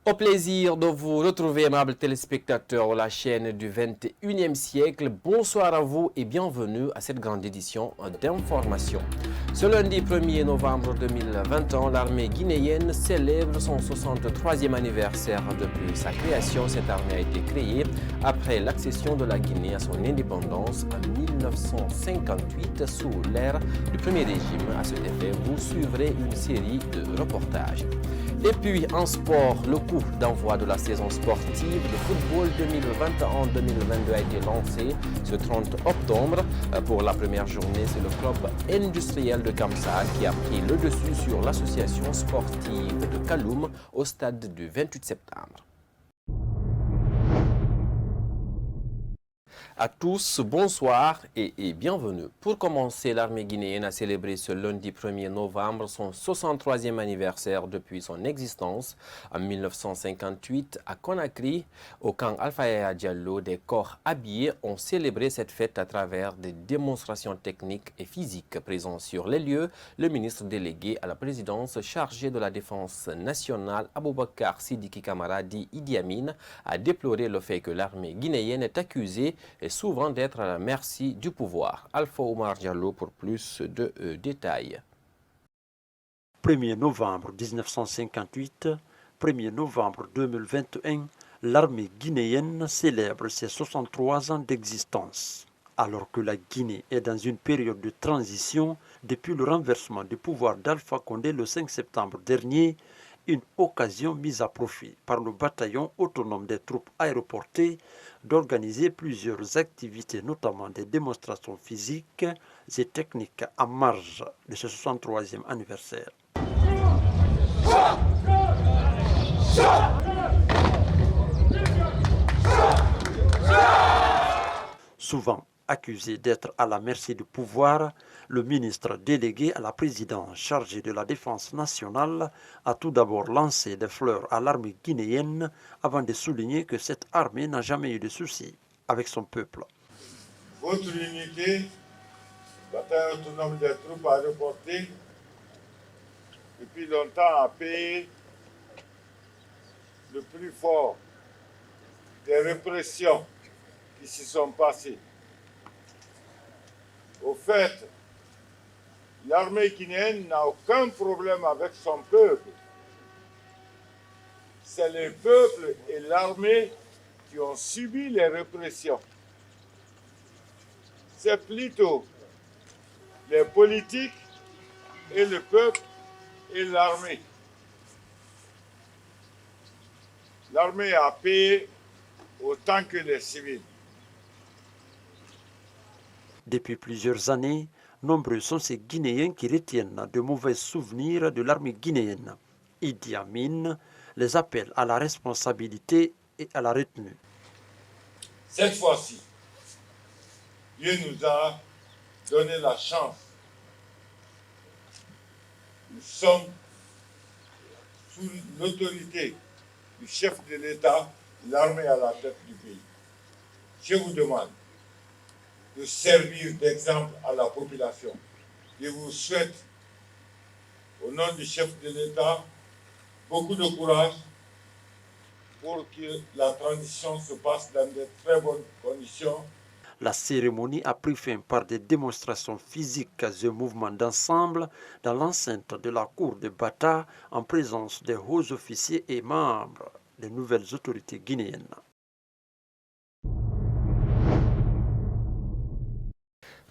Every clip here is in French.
Au plaisir de vous retrouver, aimables téléspectateurs, de la chaîne du 21e siècle. Bonsoir à vous et bienvenue à cette grande édition d'information. Ce lundi 1er novembre 2021, l'armée guinéenne célèbre son 63e anniversaire depuis sa création. Cette armée a été créée après l'accession de la Guinée à son indépendance en 1958 sous l'ère du Premier Régime. À cet effet, vous suivrez une série de reportages. Et puis en sport, le coup d'envoi de la saison sportive de football 2021-2022 a été lancé ce 30 octobre. Pour la première journée, c'est le club industriel de Kamsar qui a pris le dessus sur l'association sportive de Kaloum au stade du 28 septembre. À tous, bonsoir et bienvenue. Pour commencer, l'armée guinéenne a célébré ce lundi 1er novembre son 63e anniversaire depuis son existence. En 1958, à Conakry, au camp Alpha Yaya Diallo, des corps habillés ont célébré cette fête à travers des démonstrations techniques et physiques. Présent sur les lieux, le ministre délégué à la présidence chargé de la défense nationale, Aboubakar Sidiki Kamara, dit Idi Amin, a déploré le fait que l'armée guinéenne est accusée et souvent d'être à la merci du pouvoir. Alpha Omar Diallo pour plus de détails. 1er novembre 1958, 1er novembre 2021, l'armée guinéenne célèbre ses 63 ans d'existence. Alors que la Guinée est dans une période de transition depuis le renversement du pouvoir d'Alpha Condé le 5 septembre dernier, une occasion mise à profit par le bataillon autonome des troupes aéroportées d'organiser plusieurs activités, notamment des démonstrations physiques et techniques en marge de ce 63e anniversaire. Souvent accusé d'être à la merci du pouvoir, le ministre délégué à la présidence chargé de la défense nationale a tout d'abord lancé des fleurs à l'armée guinéenne avant de souligner que cette armée n'a jamais eu de soucis avec son peuple. Votre unité, bataille autonome des troupes aéroportées, depuis longtemps a payé le plus fort des répressions qui se sont passées. Au fait, l'armée guinéenne n'a aucun problème avec son peuple. C'est le peuple et l'armée qui ont subi les répressions. C'est plutôt les politiques et le peuple et l'armée. L'armée a payé autant que les civils. Depuis plusieurs années, nombreux sont ces Guinéens qui retiennent de mauvais souvenirs de l'armée guinéenne. Idi Amin les appelle à la responsabilité et à la retenue. Cette fois-ci, Dieu nous a donné la chance. Nous sommes sous l'autorité du chef de l'État, l'armée à la tête du pays. Je vous demande de servir d'exemple à la population. Je vous souhaite, au nom du chef de l'État, beaucoup de courage pour que la transition se passe dans de très bonnes conditions. La cérémonie a pris fin par des démonstrations physiques et mouvements d'ensemble dans l'enceinte de la cour de Bata en présence des hauts officiers et membres des nouvelles autorités guinéennes.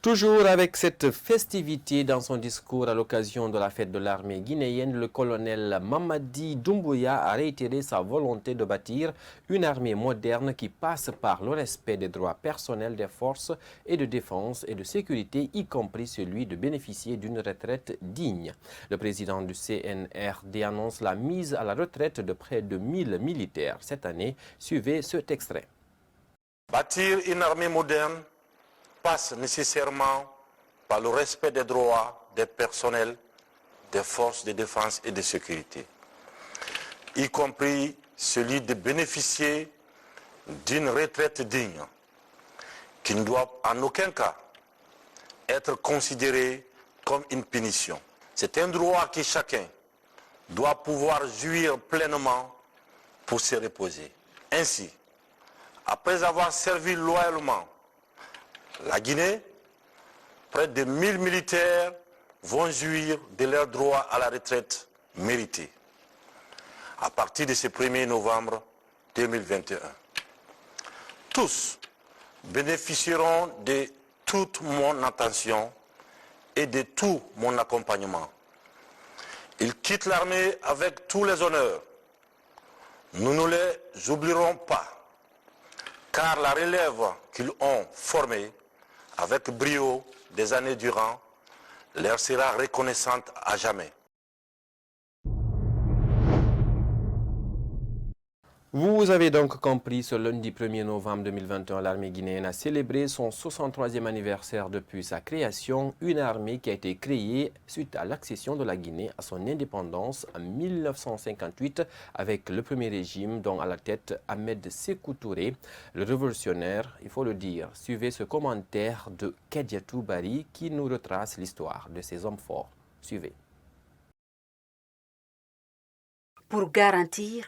Toujours avec cette festivité dans son discours à l'occasion de la fête de l'armée guinéenne, le colonel Mamadi Doumbouya a réitéré sa volonté de bâtir une armée moderne qui passe par le respect des droits personnels des forces et de défense et de sécurité, y compris celui de bénéficier d'une retraite digne. Le président du CNRD annonce la mise à la retraite de près de 1000 militaires cette année. Suivez cet extrait. Bâtir une armée moderne passe nécessairement par le respect des droits des personnels des forces de défense et de sécurité, y compris celui de bénéficier d'une retraite digne, qui ne doit en aucun cas être considérée comme une punition. C'est un droit que chacun doit pouvoir jouir pleinement pour se reposer. Ainsi, après avoir servi loyalement la Guinée, près de 1000 militaires vont jouir de leur droit à la retraite méritée à partir de ce 1er novembre 2021. Tous bénéficieront de toute mon attention et de tout mon accompagnement. Ils quittent l'armée avec tous les honneurs. Nous ne les oublierons pas, car la relève qu'ils ont formée avec brio des années durant leur sera reconnaissante à jamais. Vous avez donc compris, ce lundi 1er novembre 2021, l'armée guinéenne a célébré son 63e anniversaire depuis sa création, une armée qui a été créée suite à l'accession de la Guinée à son indépendance en 1958 avec le premier régime dont à la tête Ahmed Sékou Touré, le révolutionnaire, il faut le dire. Suivez ce commentaire de Kediatou Bari qui nous retrace l'histoire de ces hommes forts. Suivez. Pour garantir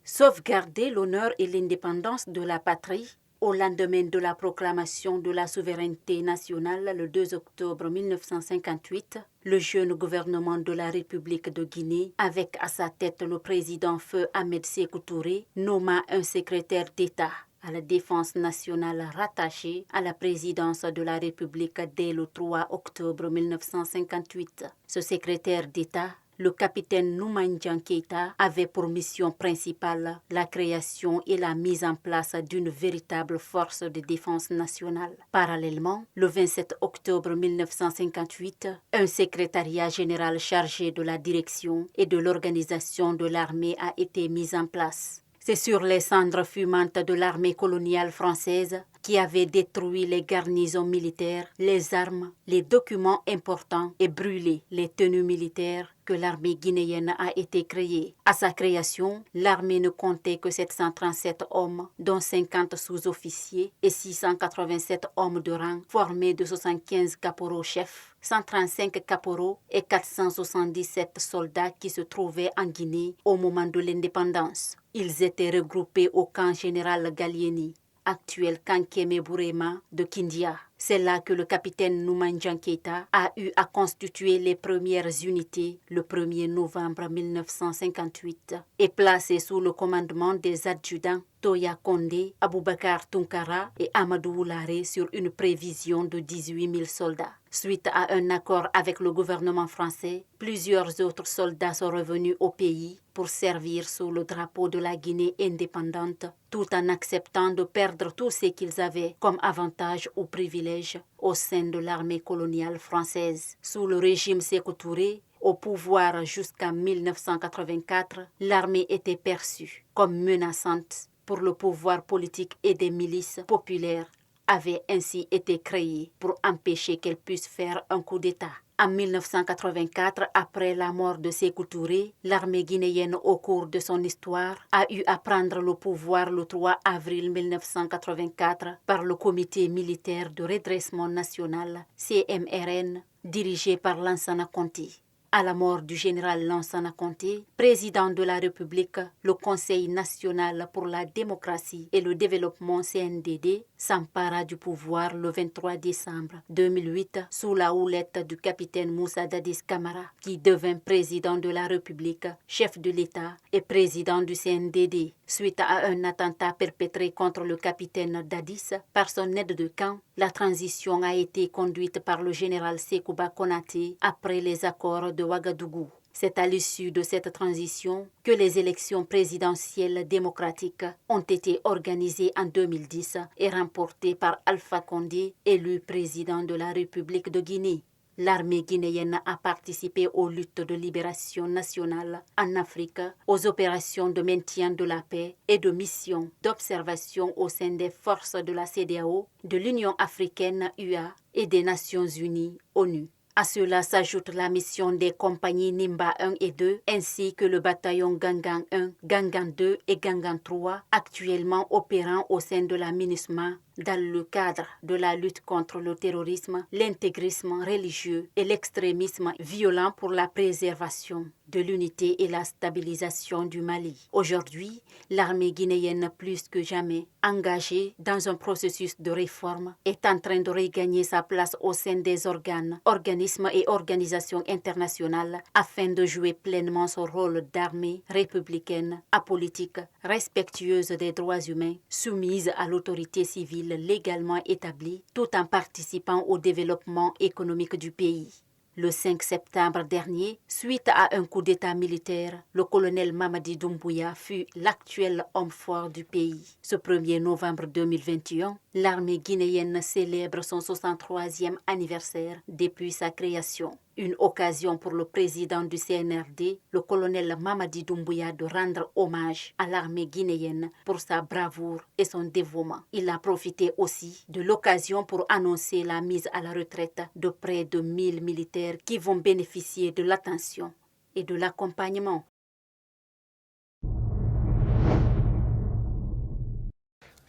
sauvegarder l'honneur et l'indépendance de la patrie, au lendemain de la proclamation de la souveraineté nationale le 2 octobre 1958, le jeune gouvernement de la République de Guinée, avec à sa tête le président feu Ahmed Sékou Touré, nomma un secrétaire d'État à la défense nationale rattaché à la présidence de la République dès le 3 octobre 1958. Ce secrétaire d'État, le capitaine Noumandian Keïta, avait pour mission principale la création et la mise en place d'une véritable force de défense nationale. Parallèlement, le 27 octobre 1958, un secrétariat général chargé de la direction et de l'organisation de l'armée a été mis en place. C'est sur les cendres fumantes de l'armée coloniale française qui avait détruit les garnisons militaires, les armes, les documents importants et brûlé les tenues militaires que l'armée guinéenne a été créée. À sa création, l'armée ne comptait que 737 hommes, dont 50 sous-officiers et 687 hommes de rang, formés de 75 caporaux-chefs, 135 caporaux et 477 soldats qui se trouvaient en Guinée au moment de l'indépendance. Ils étaient regroupés au camp général Gallieni, actuel Kankeme Bourema de Kindia. C'est là que le capitaine Noumandian Keïta a eu à constituer les premières unités le 1er novembre 1958 et placé sous le commandement des adjudants Toya Kondé, Aboubakar Tunkara et Amadou Oulare sur une prévision de 18 000 soldats. Suite à un accord avec le gouvernement français, plusieurs autres soldats sont revenus au pays pour servir sous le drapeau de la Guinée indépendante, tout en acceptant de perdre tout ce qu'ils avaient comme avantage ou privilège au sein de l'armée coloniale française. Sous le régime Sékou Touré, au pouvoir jusqu'en 1984, l'armée était perçue comme menaçante pour le pouvoir politique et des milices populaires avaient ainsi été créées pour empêcher qu'elle puisse faire un coup d'État. En 1984, après la mort de Sékou Touré, l'armée guinéenne au cours de son histoire a eu à prendre le pouvoir le 3 avril 1984 par le Comité militaire de redressement national, CMRN, dirigé par Lansana Conté. À la mort du général Lansana Conté, président de la République, le Conseil national pour la démocratie et le développement CNDD s'empara du pouvoir le 23 décembre 2008 sous la houlette du capitaine Moussa Dadis Camara, qui devint président de la République, chef de l'État et président du CNDD. Suite à un attentat perpétré contre le capitaine Dadis par son aide de camp, la transition a été conduite par le général Sekouba Konaté après les accords de Ouagadougou. C'est à l'issue de cette transition que les élections présidentielles démocratiques ont été organisées en 2010 et remportées par Alpha Condé, élu président de la République de Guinée. L'armée guinéenne a participé aux luttes de libération nationale en Afrique, aux opérations de maintien de la paix et de missions d'observation au sein des forces de la CEDEAO, de l'Union africaine UA et des Nations unies ONU. À cela s'ajoute la mission des compagnies Nimba 1 et 2, ainsi que le bataillon Gangan 1, Gangan 2 et Gangan 3, actuellement opérant au sein de la MINUSMA, dans le cadre de la lutte contre le terrorisme, l'intégrisme religieux et l'extrémisme violent pour la préservation de l'unité et la stabilisation du Mali. Aujourd'hui, l'armée guinéenne, plus que jamais engagée dans un processus de réforme, est en train de regagner sa place au sein des organes, organismes et organisations internationales afin de jouer pleinement son rôle d'armée républicaine, apolitique, respectueuse des droits humains, soumise à l'autorité civile légalement établie, tout en participant au développement économique du pays. Le 5 septembre dernier, suite à un coup d'État militaire, le colonel Mamadi Doumbouya fut l'actuel homme fort du pays. Ce 1er novembre 2021, l'armée guinéenne célèbre son 63e anniversaire depuis sa création. Une occasion pour le président du CNRD, le colonel Mamadi Doumbouya, de rendre hommage à l'armée guinéenne pour sa bravoure et son dévouement. Il a profité aussi de l'occasion pour annoncer la mise à la retraite de près de 1000 militaires qui vont bénéficier de l'attention et de l'accompagnement.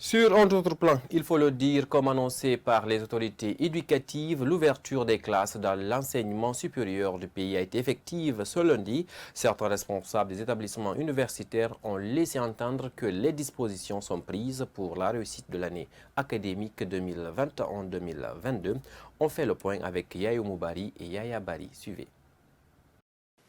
Sur un autre plan, il faut le dire, comme annoncé par les autorités éducatives, l'ouverture des classes dans l'enseignement supérieur du pays a été effective ce lundi. Certains responsables des établissements universitaires ont laissé entendre que les dispositions sont prises pour la réussite de l'année académique 2021-2022. On fait le point avec Yayo Moubari et Yaya Bari. Suivez.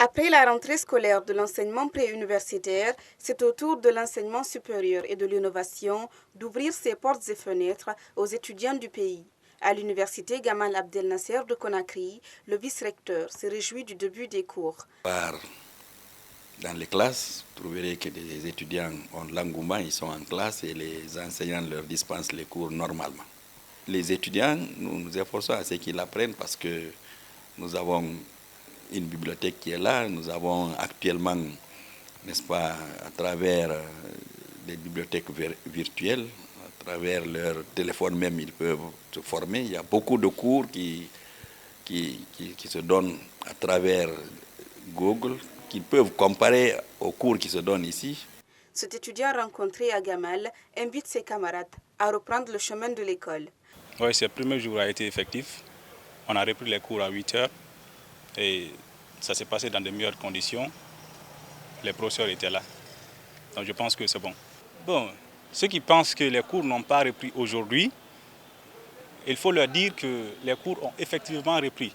Après la rentrée scolaire de l'enseignement préuniversitaire, c'est au tour de l'enseignement supérieur et de l'innovation d'ouvrir ses portes et fenêtres aux étudiants du pays. À l'université Gamal Abdel Nasser de Conakry, le vice-recteur se réjouit du début des cours. Dans les classes, vous trouverez que les étudiants ont l'engouement, ils sont en classe et les enseignants leur dispensent les cours normalement. Les étudiants, nous nous efforçons à ce qu'ils apprennent parce que nous avons une bibliothèque qui est là. Nous avons actuellement, n'est-ce pas, à travers des bibliothèques virtuelles, à travers leur téléphone même, ils peuvent se former. Il y a beaucoup de cours qui se donnent à travers Google, qu'ils peuvent comparer aux cours qui se donnent ici. Cet étudiant rencontré à Gamal invite ses camarades à reprendre le chemin de l'école. Oui, ce premier jour a été effectif. On a repris les cours à 8 heures. Et ça s'est passé dans de meilleures conditions. Les professeurs étaient là. Donc je pense que c'est bon. Bon, ceux qui pensent que les cours n'ont pas repris aujourd'hui, il faut leur dire que les cours ont effectivement repris.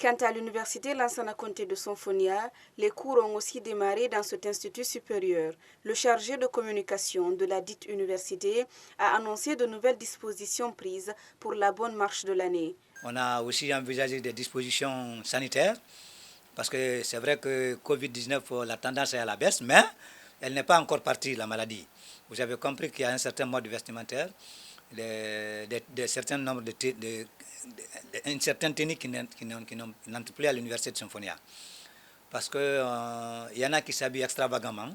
Quant à l'université Lansana Conté de Sonfonia, les cours ont aussi démarré dans cet institut supérieur. Le chargé de communication de la dite université a annoncé de nouvelles dispositions prises pour la bonne marche de l'année. On a aussi envisagé des dispositions sanitaires, parce que c'est vrai que Covid-19, la tendance est à la baisse, mais elle n'est pas encore partie, la maladie. Vous avez compris qu'il y a un certain mode vestimentaire, une certaine technique qui n'entre plus à l'université de Symphonia. Parce qu'il y en a qui s'habillent extravagamment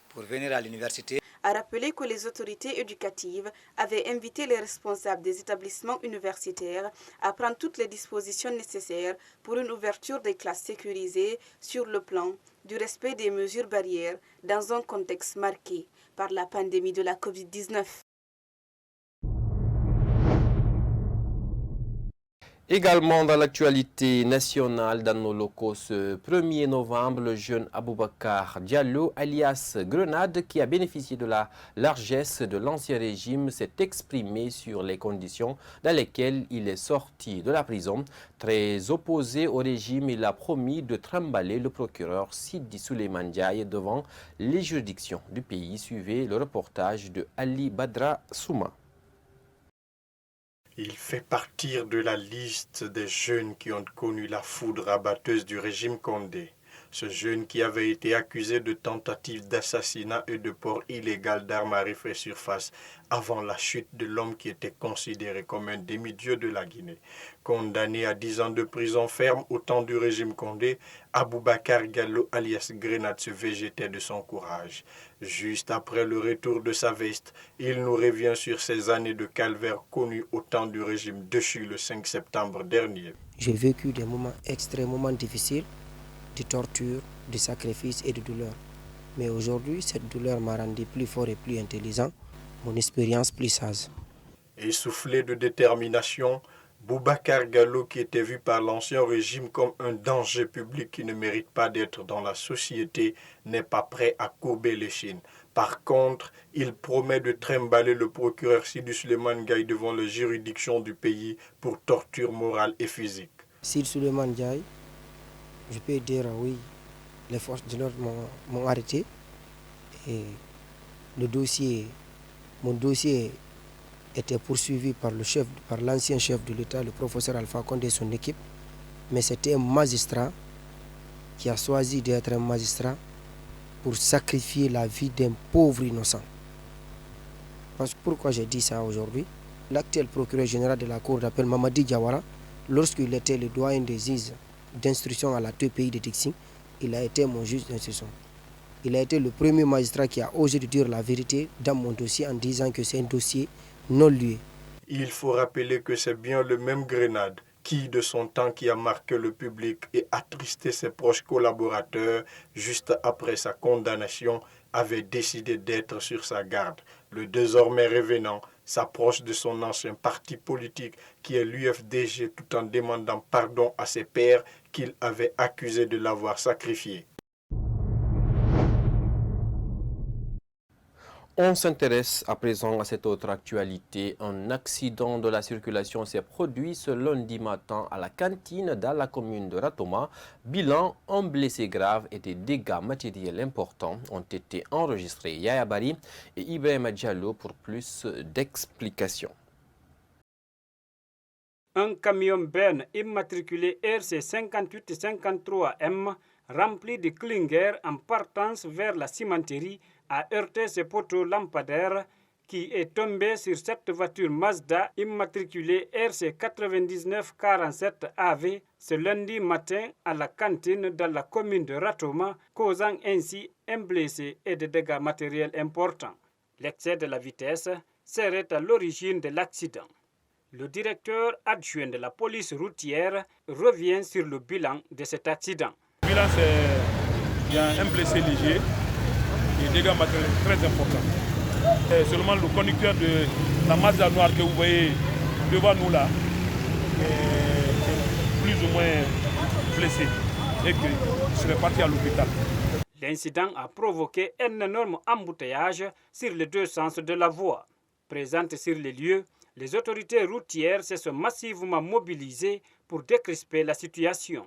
pour venir à l'université. A rappelé que les autorités éducatives avaient invité les responsables des établissements universitaires à prendre toutes les dispositions nécessaires pour une ouverture des classes sécurisées sur le plan du respect des mesures barrières dans un contexte marqué par la pandémie de la Covid-19. Également dans l'actualité nationale, dans nos locaux, ce 1er novembre, le jeune Aboubakar Diallo, alias Grenade, qui a bénéficié de la largesse de l'ancien régime, s'est exprimé sur les conditions dans lesquelles il est sorti de la prison. Très opposé au régime, il a promis de trimballer le procureur Sidi Souleymane Ndiaye devant les juridictions du pays. Suivez le reportage de Ali Badra Souma. Il fait partir de la liste des jeunes qui ont connu la foudre abatteuse du régime Condé. Ce jeune qui avait été accusé de tentative d'assassinat et de port illégal d'armes à effet surface avant la chute de l'homme qui était considéré comme un demi-dieu de la Guinée. Condamné à 10 ans de prison ferme au temps du régime Condé, Aboubakar Diallo alias Grenade se végétait de son courage. Juste après le retour de sa veste, il nous revient sur ces années de calvaire connues au temps du régime déchu le 5 septembre dernier. J'ai vécu des moments extrêmement difficiles, de torture, de sacrifice et de douleur. Mais aujourd'hui, cette douleur m'a rendu plus fort et plus intelligent, mon expérience plus sage. Essoufflé de détermination, Boubacar Gallo, qui était vu par l'ancien régime comme un danger public qui ne mérite pas d'être dans la société, n'est pas prêt à courber l'échine. Par contre, il promet de trimballer le procureur Sidou Souleymane Gaye devant les juridictions du pays pour torture morale et physique. Sidou Souleymane Gaye, je peux dire oui, les forces de l'ordre m'ont arrêté. Et mon dossier était poursuivi par l'ancien chef de l'État, le professeur Alpha Condé et son équipe. Mais c'était un magistrat qui a choisi d'être un magistrat pour sacrifier la vie d'un pauvre innocent. Parce que pourquoi j'ai dit ça aujourd'hui? L'actuel procureur général de la Cour d'appel, Mamadi Diawara, lorsqu'il était le doyen des juges d'instruction à la TPI de Dixing, il a été mon juge d'instruction. Il a été le premier magistrat qui a osé dire la vérité dans mon dossier en disant que c'est un dossier non lié. Il faut rappeler que c'est bien le même Grenade qui, de son temps, qui a marqué le public et attristé ses proches collaborateurs, juste après sa condamnation, avait décidé d'être sur sa garde. Le désormais revenant s'approche de son ancien parti politique qui est l'UFDG tout en demandant pardon à ses pairs qu'il avait accusés de l'avoir sacrifié. On s'intéresse à présent à cette autre actualité. Un accident de la circulation s'est produit ce lundi matin à la cantine dans la commune de Ratoma. Bilan, un blessé grave et des dégâts matériels importants ont été enregistrés. Yaya Bari et Ibrahima Diallo pour plus d'explications. Un camion Ben immatriculé RC 5853M rempli de clingers en partance vers la cimenterie a heurté ce poteau lampadaire qui est tombé sur cette voiture Mazda immatriculée RC 9947 AV ce lundi matin à la cantine dans la commune de Ratoma, causant ainsi un blessé et des dégâts matériels importants. L'excès de la vitesse serait à l'origine de l'accident. Le directeur adjoint de la police routière revient sur le bilan de cet accident. Le bilan, il y a un blessé léger et des dégâts matériels très importants. Et seulement le conducteur de la Mazda noire que vous voyez devant nous là est plus ou moins blessé et qu'il serait parti à l'hôpital. L'incident a provoqué un énorme embouteillage sur les deux sens de la voie. Présentes sur les lieux, les autorités routières se sont massivement mobilisées pour décrisper la situation.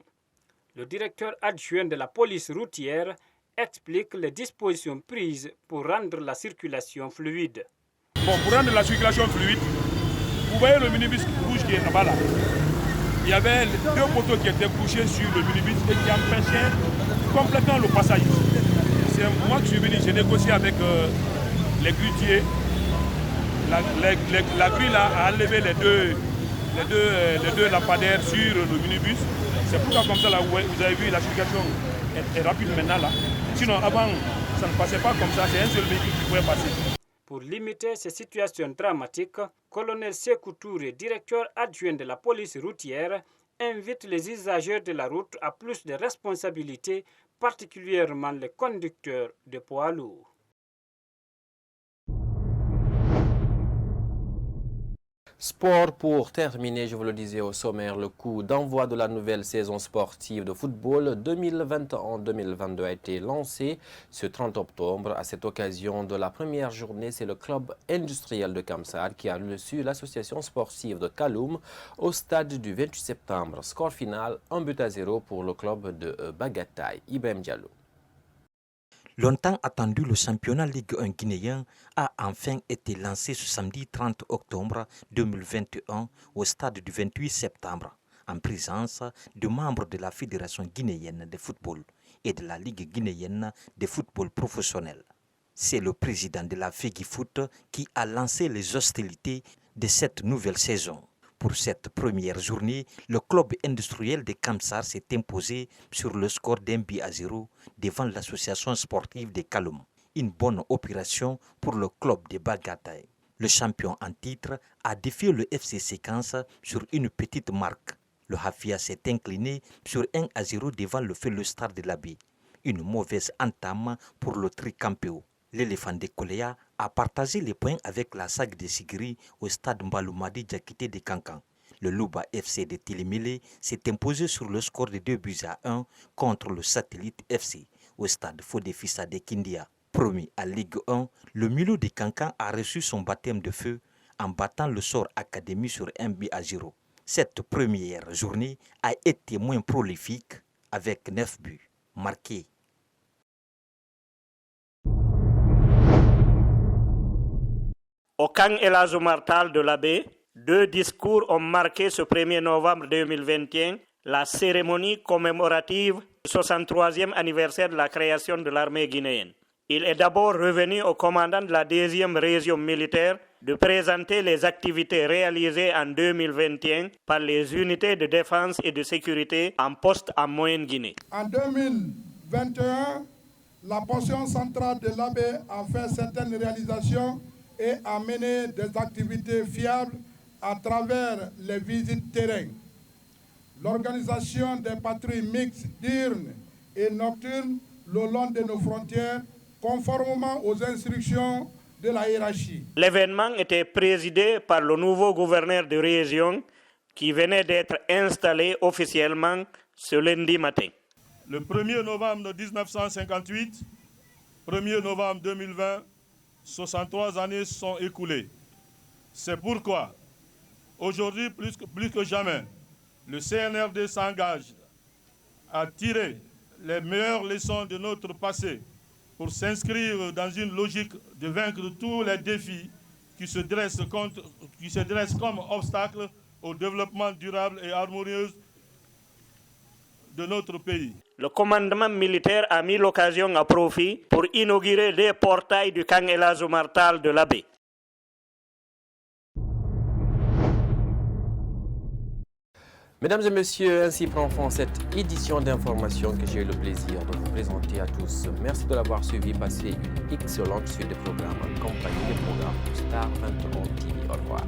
Le directeur adjoint de la police routière explique les dispositions prises pour rendre la circulation fluide. Bon, pour rendre la circulation fluide, vous voyez le minibus rouge qui est là-bas là. Il y avait deux poteaux qui étaient couchés sur le minibus et qui empêchaient complètement le passage. C'est moi qui suis venu, j'ai négocié avec les grutiers. La grue là a enlevé les deux lampadaires sur le minibus. C'est pourquoi comme ça là, vous avez vu la circulation est rapide maintenant là. Sinon avant ça ne passait pas comme ça, c'est un seul véhicule qui pouvait passer. Pour limiter ces situations dramatiques, colonel Sékou Touré, directeur adjoint de la police routière, invite les usagers de la route à plus de responsabilités, particulièrement les conducteurs de poids lourds. Sport pour terminer, je vous le disais au sommaire, le coup d'envoi de la nouvelle saison sportive de football 2021-2022 a été lancé ce 30 octobre. À cette occasion de la première journée, c'est le club industriel de Kamsar qui a reçu l'association sportive de Kaloum au stade du 28 septembre. Score final 1-0 pour le club de Bagataï. Ibrahim Diallo. Longtemps attendu, le championnat Ligue 1 guinéen a enfin été lancé ce samedi 30 octobre 2021 au stade du 28 septembre, en présence de membres de la Fédération guinéenne de football et de la Ligue guinéenne de football professionnel. C'est le président de la FEGIFOOT qui a lancé les hostilités de cette nouvelle saison. Pour cette première journée, le club industriel de Kamsar s'est imposé sur le score d'1-0 devant l'association sportive de Kaloum. Une bonne opération pour le club de Bagataï. Le champion en titre a défié le FC Séquence sur une petite marque. Le Hafia s'est incliné sur 1-0 devant le Félustard de l'Abbé. Une mauvaise entame pour le Tricampéo. L'éléphant de Koléa a partagé les points avec la SAG de Sigiri au stade Mbaloumadi Diakité de Kankan. Le Louba FC de Télémélé s'est imposé sur le score de 2-1 contre le Satellite FC au stade Fodé-Fissa de Kindia. Promis à Ligue 1, le Milo de Kankan a reçu son baptême de feu en battant le Sort Académie sur 1-0. Cette première journée a été moins prolifique avec 9 buts marqués. Au camp El Hadj Oumar Tall de l'Abbé, 2 discours ont marqué ce 1er novembre 2021 la cérémonie commémorative du 63e anniversaire de la création de l'armée guinéenne. Il est d'abord revenu au commandant de la 2e région militaire de présenter les activités réalisées en 2021 par les unités de défense et de sécurité en poste en Moyenne-Guinée. En 2021, la portion centrale de l'Abbé a fait certaines réalisations et a mené des activités fiables à travers les visites terrain. L'organisation des patrouilles mixtes diurnes et nocturnes le long de nos frontières, conformément aux instructions de la hiérarchie. L'événement était présidé par le nouveau gouverneur de région qui venait d'être installé officiellement ce lundi matin. Le 1er novembre 1958, 1er novembre 2020, 63 années sont écoulées. C'est pourquoi, aujourd'hui plus que jamais, le CNRD s'engage à tirer les meilleures leçons de notre passé pour s'inscrire dans une logique de vaincre tous les défis qui se dressent comme obstacles au développement durable et harmonieux de notre pays. Le commandement militaire a mis l'occasion à profit pour inaugurer les portails du camp El Hadj Oumar Tall de l'Abbé. Mesdames et messieurs, ainsi prend fin cette édition d'information que j'ai eu le plaisir de vous présenter à tous. Merci de l'avoir suivi. Passez une excellente suite de programmes en compagnie des programmes de Star 21 TV. Au revoir.